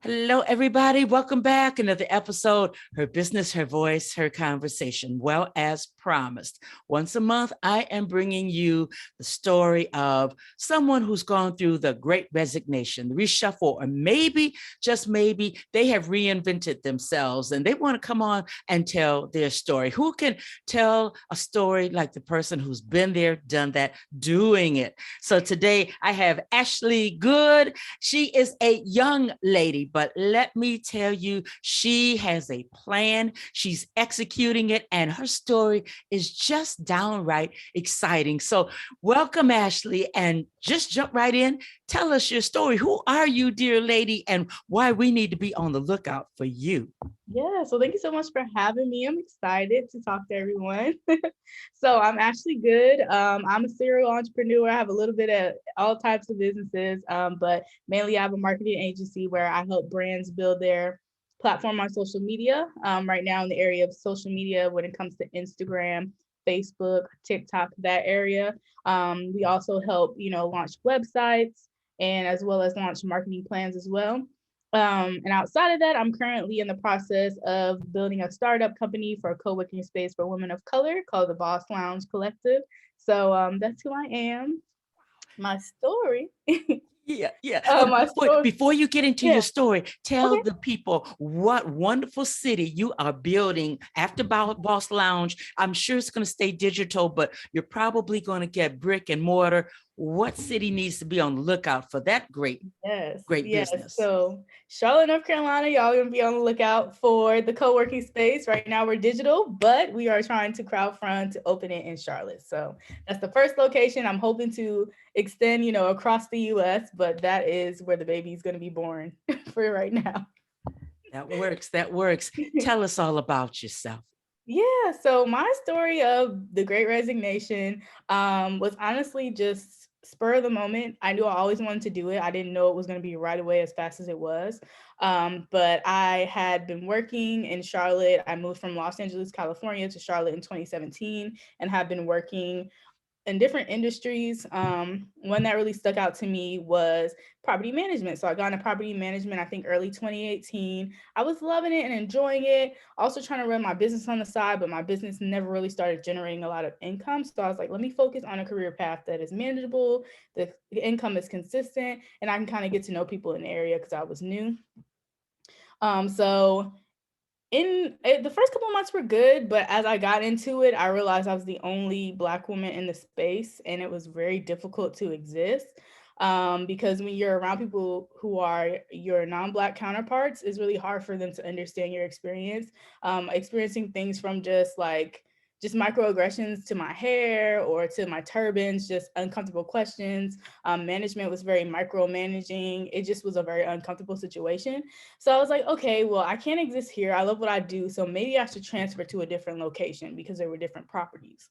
Hello, everybody. Welcome back. Another episode, Her Business, Her Voice, Her Conversation. Well, as promised, once a month, I am bringing you the story of someone who's gone through the great resignation, the reshuffle, or maybe, just maybe, they have reinvented themselves and they want to come on and tell their story. Who can tell a story like the person who's been there, done that, doing it? So today I have Ashley Goode. She is a young lady, but let me tell you, she has a plan. She's executing it, and her story is just downright exciting. So, welcome, Ashley, and just jump right in. Tell us your story. Who are you, dear lady, and why we need to be on the lookout for you? Yeah, so thank you so much for having me. I'm excited to talk to everyone. So I'm Ashley Goode. I'm a serial entrepreneur. I have a little bit of all types of businesses, but mainly I have a marketing agency where I help brands build their platform on social media. Right now in the area of social media, when it comes to Instagram, Facebook, TikTok, that area. We also help, launch websites and as well as launch marketing plans as well. And outside of that, I'm currently in the process of building a startup company for a co-working space for women of color called the Boss Lounge Collective. So that's who I am. My story. Yeah, yeah. My story. Before you get into Yeah. your story, tell Okay. the people what wonderful city you are building after Boss Lounge. I'm sure it's going to stay digital, but you're probably going to get brick and mortar. What city needs to be on the lookout for that Yes, great yes. business? So Charlotte, North Carolina, y'all gonna be on the lookout for the co-working space. Right now we're digital, but we are trying to crowdfund to open it in Charlotte. So that's the first location. I'm hoping to extend, across the US, but that is where the baby is gonna be born for right now. That works. That works. Tell us all about yourself. Yeah, so my story of the Great Resignation was honestly just spur of the moment. I knew I always wanted to do it. I didn't know it was going to be right away as fast as it was. But I had been working in Charlotte. I moved from Los Angeles, California to Charlotte in 2017 and have been working in different industries. One that really stuck out to me was property management. So I got into property management, I think early 2018. I was loving it and enjoying it. Also trying to run my business on the side, but my business never really started generating a lot of income. So I was like, let me focus on a career path that is manageable, the income is consistent, and I can kind of get to know people in the area because I was new. So the first couple of months were good, but as I got into it, I realized I was the only Black woman in the space, and it was very difficult to exist. Because when you're around people who are your non-Black counterparts, it's really hard for them to understand your experience. Experiencing things from just microaggressions to my hair or to my turbans, just uncomfortable questions. Management was very micromanaging. It just was a very uncomfortable situation. So I was like, okay, well, I can't exist here. I love what I do. So maybe I should transfer to a different location because there were different properties.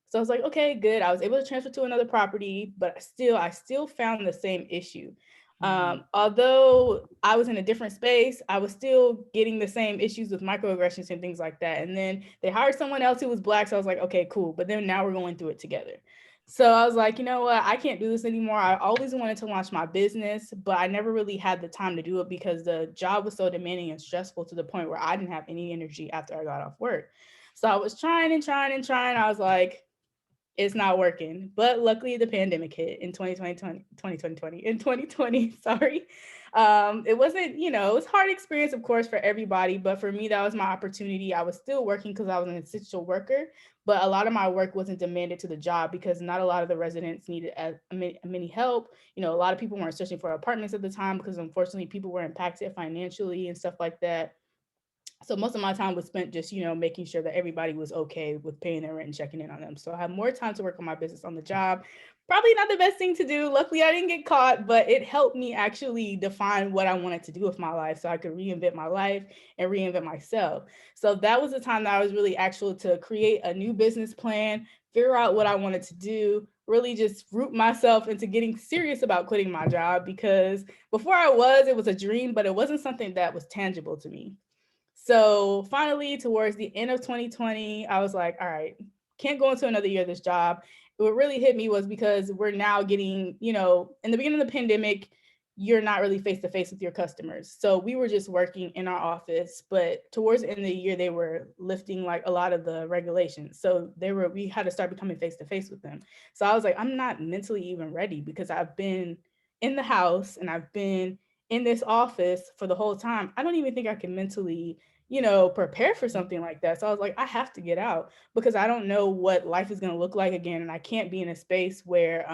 So I was like, okay, good. I was able to transfer to another property, but I still found the same issue. Mm. Although I was in a different space, I was still getting the same issues with microaggressions and things like that. And then they hired someone else who was Black. So I was like, okay, cool. But then now we're going through it together. So I was like, you know what? I can't do this anymore. I always wanted to launch my business, but I never really had the time to do it because the job was so demanding and stressful to the point where I didn't have any energy after I got off work. So I was trying and trying and trying. I was like, it's not working. But luckily the pandemic hit in 2020, sorry. It wasn't, it was a hard experience, of course, for everybody. But for me, that was my opportunity. I was still working because I was an essential worker, but a lot of my work wasn't demanded to the job because not a lot of the residents needed many help. A lot of people weren't searching for apartments at the time because unfortunately people were impacted financially and stuff like that. So most of my time was spent just making sure that everybody was okay with paying their rent and checking in on them. So I have more time to work on my business on the job. Probably not the best thing to do. Luckily I didn't get caught, but it helped me actually define what I wanted to do with my life so I could reinvent my life and reinvent myself. So that was the time that I was really actual to create a new business plan, figure out what I wanted to do, really just root myself into getting serious about quitting my job because before it was a dream, but it wasn't something that was tangible to me. So finally, towards the end of 2020, I was like, all right, can't go into another year of this job. What really hit me was because we're now getting, in the beginning of the pandemic, you're not really face to face with your customers. So we were just working in our office, but towards the end of the year, they were lifting like a lot of the regulations. So we had to start becoming face to face with them. So I was like, I'm not mentally even ready because I've been in the house and I've been in this office for the whole time. I don't even think I can mentally, prepare for something like that. So I was like, I have to get out because I don't know what life is going to look like again. And I can't be in a space where,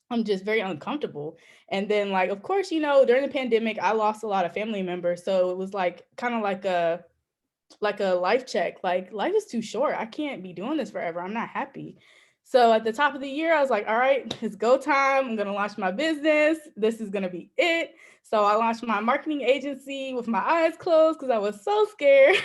I'm just very uncomfortable. And then, like, of course, during the pandemic, I lost a lot of family members. So it was like kind of like a life check. Like, life is too short. I can't be doing this forever. I'm not happy. So at the top of the year, I was like, all right, it's go time. I'm gonna launch my business. This is gonna be it. So I launched my marketing agency with my eyes closed because I was so scared.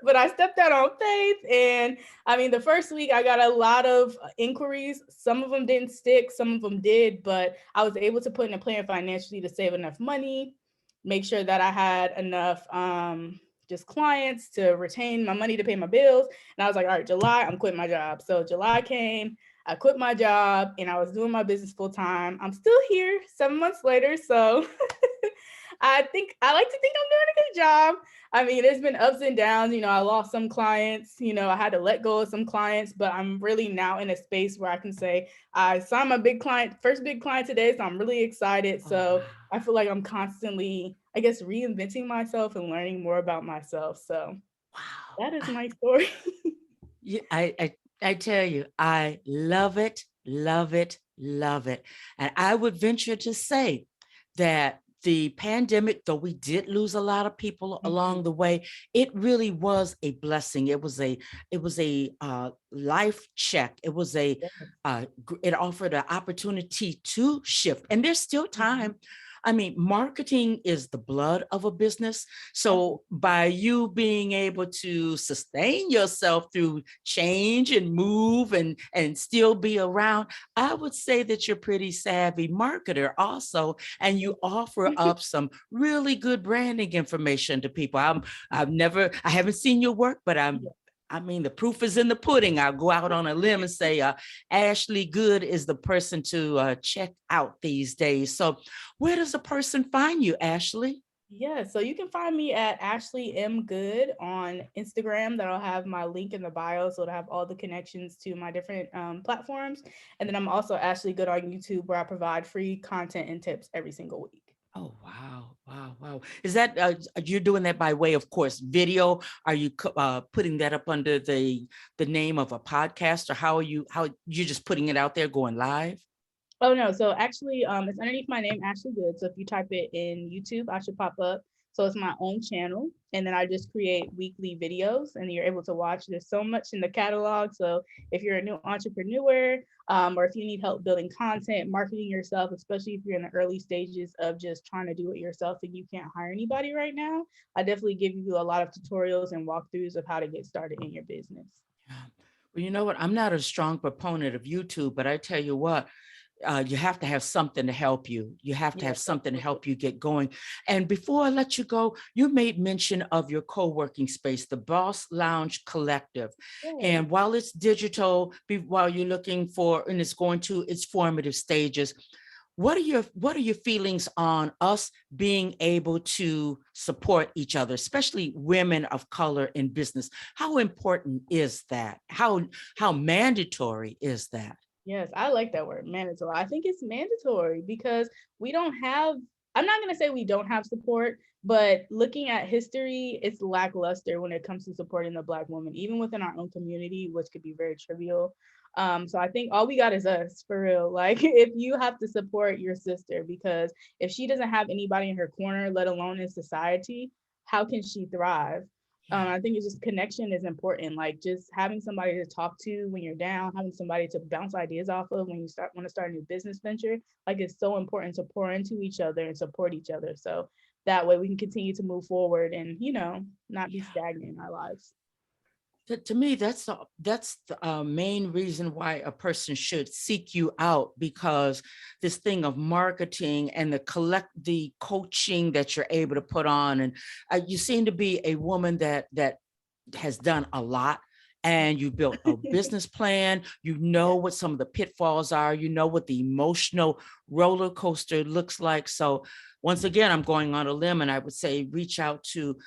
But I stepped out on faith. And I mean, the first week I got a lot of inquiries. Some of them didn't stick, some of them did, but I was able to put in a plan financially to save enough money, make sure that I had enough just clients to retain my money to pay my bills. And I was like, all right, July, I'm quitting my job. So July came, I quit my job and I was doing my business full time. I'm still here 7 months later. So I like to think I'm doing a good job. I mean, there's been ups and downs. I lost some clients. I had to let go of some clients, but I'm really now in a space where I can say I signed my first big client today. So I'm really excited. Oh, So wow. I feel like I'm constantly, I guess, reinventing myself and learning more about myself. So Wow. that is my story. Yeah, I tell you, I love it, love it, love it. And I would venture to say that the pandemic, though we did lose a lot of people Mhm. along the way, it really was a blessing. It was a life check. It was Yes. it offered an opportunity to shift. And there's still Mhm. time. I mean, marketing is the blood of a business. So Absolutely. by you being able to sustain yourself through change and move and still be around, I would say that you're a pretty savvy marketer also, and you offer up some really good branding information to people. I haven't seen your work, but I mean, the proof is in the pudding. I'll go out on a limb and say, Ashley Goode is the person to check out these days. So where does a person find you, Ashley? Yeah, so you can find me at Ashley M. Good on Instagram. That'll have my link in the bio, so it'll have all the connections to my different platforms. And then I'm also Ashley Good on YouTube, where I provide free content and tips every single week. Oh, wow, wow, wow. Is that you're doing that by way of course video? Are you putting that up under the name of a podcast, or how you're just putting it out there going live? Oh no, so actually, it's underneath my name, Ashley Good. So if you type it in YouTube, I should pop up. So it's my own channel, and then I just create weekly videos, and you're able to watch. There's so much in the catalog. So if you're a new entrepreneur, or if you need help building content, marketing yourself, especially if you're in the early stages of just trying to do it yourself and you can't hire anybody right now, I definitely give you a lot of tutorials and walkthroughs of how to get started in your business. Yeah. Well, you know what? I'm not a strong proponent of YouTube, but I tell you what, you have to have something to help you. You have to Yes, have something to absolutely. help you get going. And before I let you go, you made mention of your co-working space, the Boss Lounge Collective. Yes. And while it's digital, while you're looking for, and it's going to its formative stages, what are your feelings on us being able to support each other, especially women of color in business? How important is that? How mandatory is that? Yes, I like that word, mandatory. I think it's mandatory because we don't have, I'm not going to say we don't have support, but looking at history, it's lackluster when it comes to supporting the Black woman, even within our own community, which could be very trivial. So I think all we got is us for real. Like, if you have to support your sister, because if she doesn't have anybody in her corner, let alone in society, how can she thrive? Yeah. I think it's just connection is important. Like, just having somebody to talk to when you're down, having somebody to bounce ideas off of when you want to start a new business venture. Like, it's so important to pour into each other and support each other. So that way we can continue to move forward and, not be Yeah. stagnant in our lives. To me, that's the main reason why a person should seek you out, because this thing of marketing and the coaching that you're able to put on, and you seem to be a woman that has done a lot and you built a business plan. You know what some of the pitfalls are. You know what the emotional roller coaster looks like. So once again, I'm going on a limb, and I would say reach out to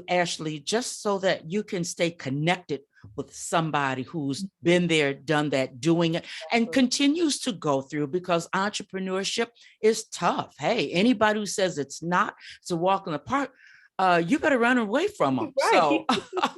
Ashley just so that you can stay connected with somebody who's been there, done that, doing it, and continues to go through, because entrepreneurship is tough. Hey, anybody who says it's not, it's a walk in the park, you better run away from them. Right. So,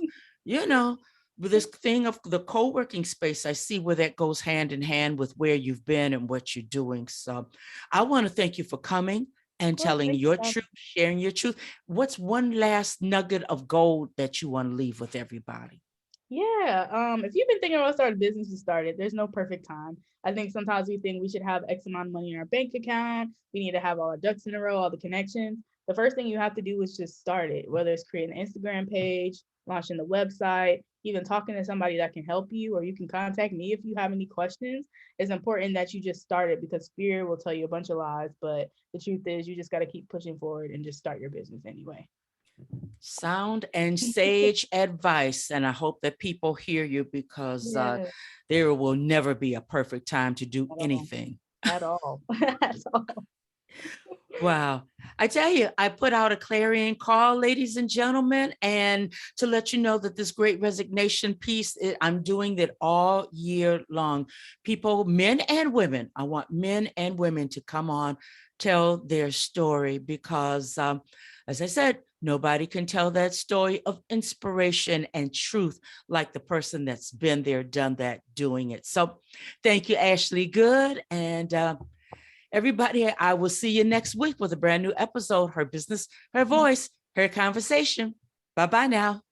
you know, with this thing of the co-working space, I see where that goes hand in hand with where you've been and what you're doing. So I want to thank you for coming and Well, telling thanks, your Beth. truth, sharing your truth. What's one last nugget of gold that you want to leave with everybody? Yeah. If you've been thinking about starting a business, to start it. There's no perfect time. I think sometimes we think we should have X amount of money in our bank account. We need to have all our ducks in a row, all the connections. The first thing you have to do is just start it, whether it's creating an Instagram page, launching the website, even talking to somebody that can help you, or you can contact me if you have any questions. It's important that you just start it, because fear will tell you a bunch of lies. But the truth is, you just got to keep pushing forward and just start your business anyway. Sound and sage advice. And I hope that people hear you, because Yeah, there will never be a perfect time to do at all. anything. At all. At all. Wow. I tell you, I put out a clarion call, ladies and gentlemen, and to let you know that this great resignation piece, I'm doing that all year long. People, men and women, I want men and women to come on, tell their story, because as I said, nobody can tell that story of inspiration and truth like the person that's been there, done that, doing it. So thank you, Ashley Goode. And everybody, I will see you next week with a brand new episode. Her business, her voice, her conversation. Bye-bye now.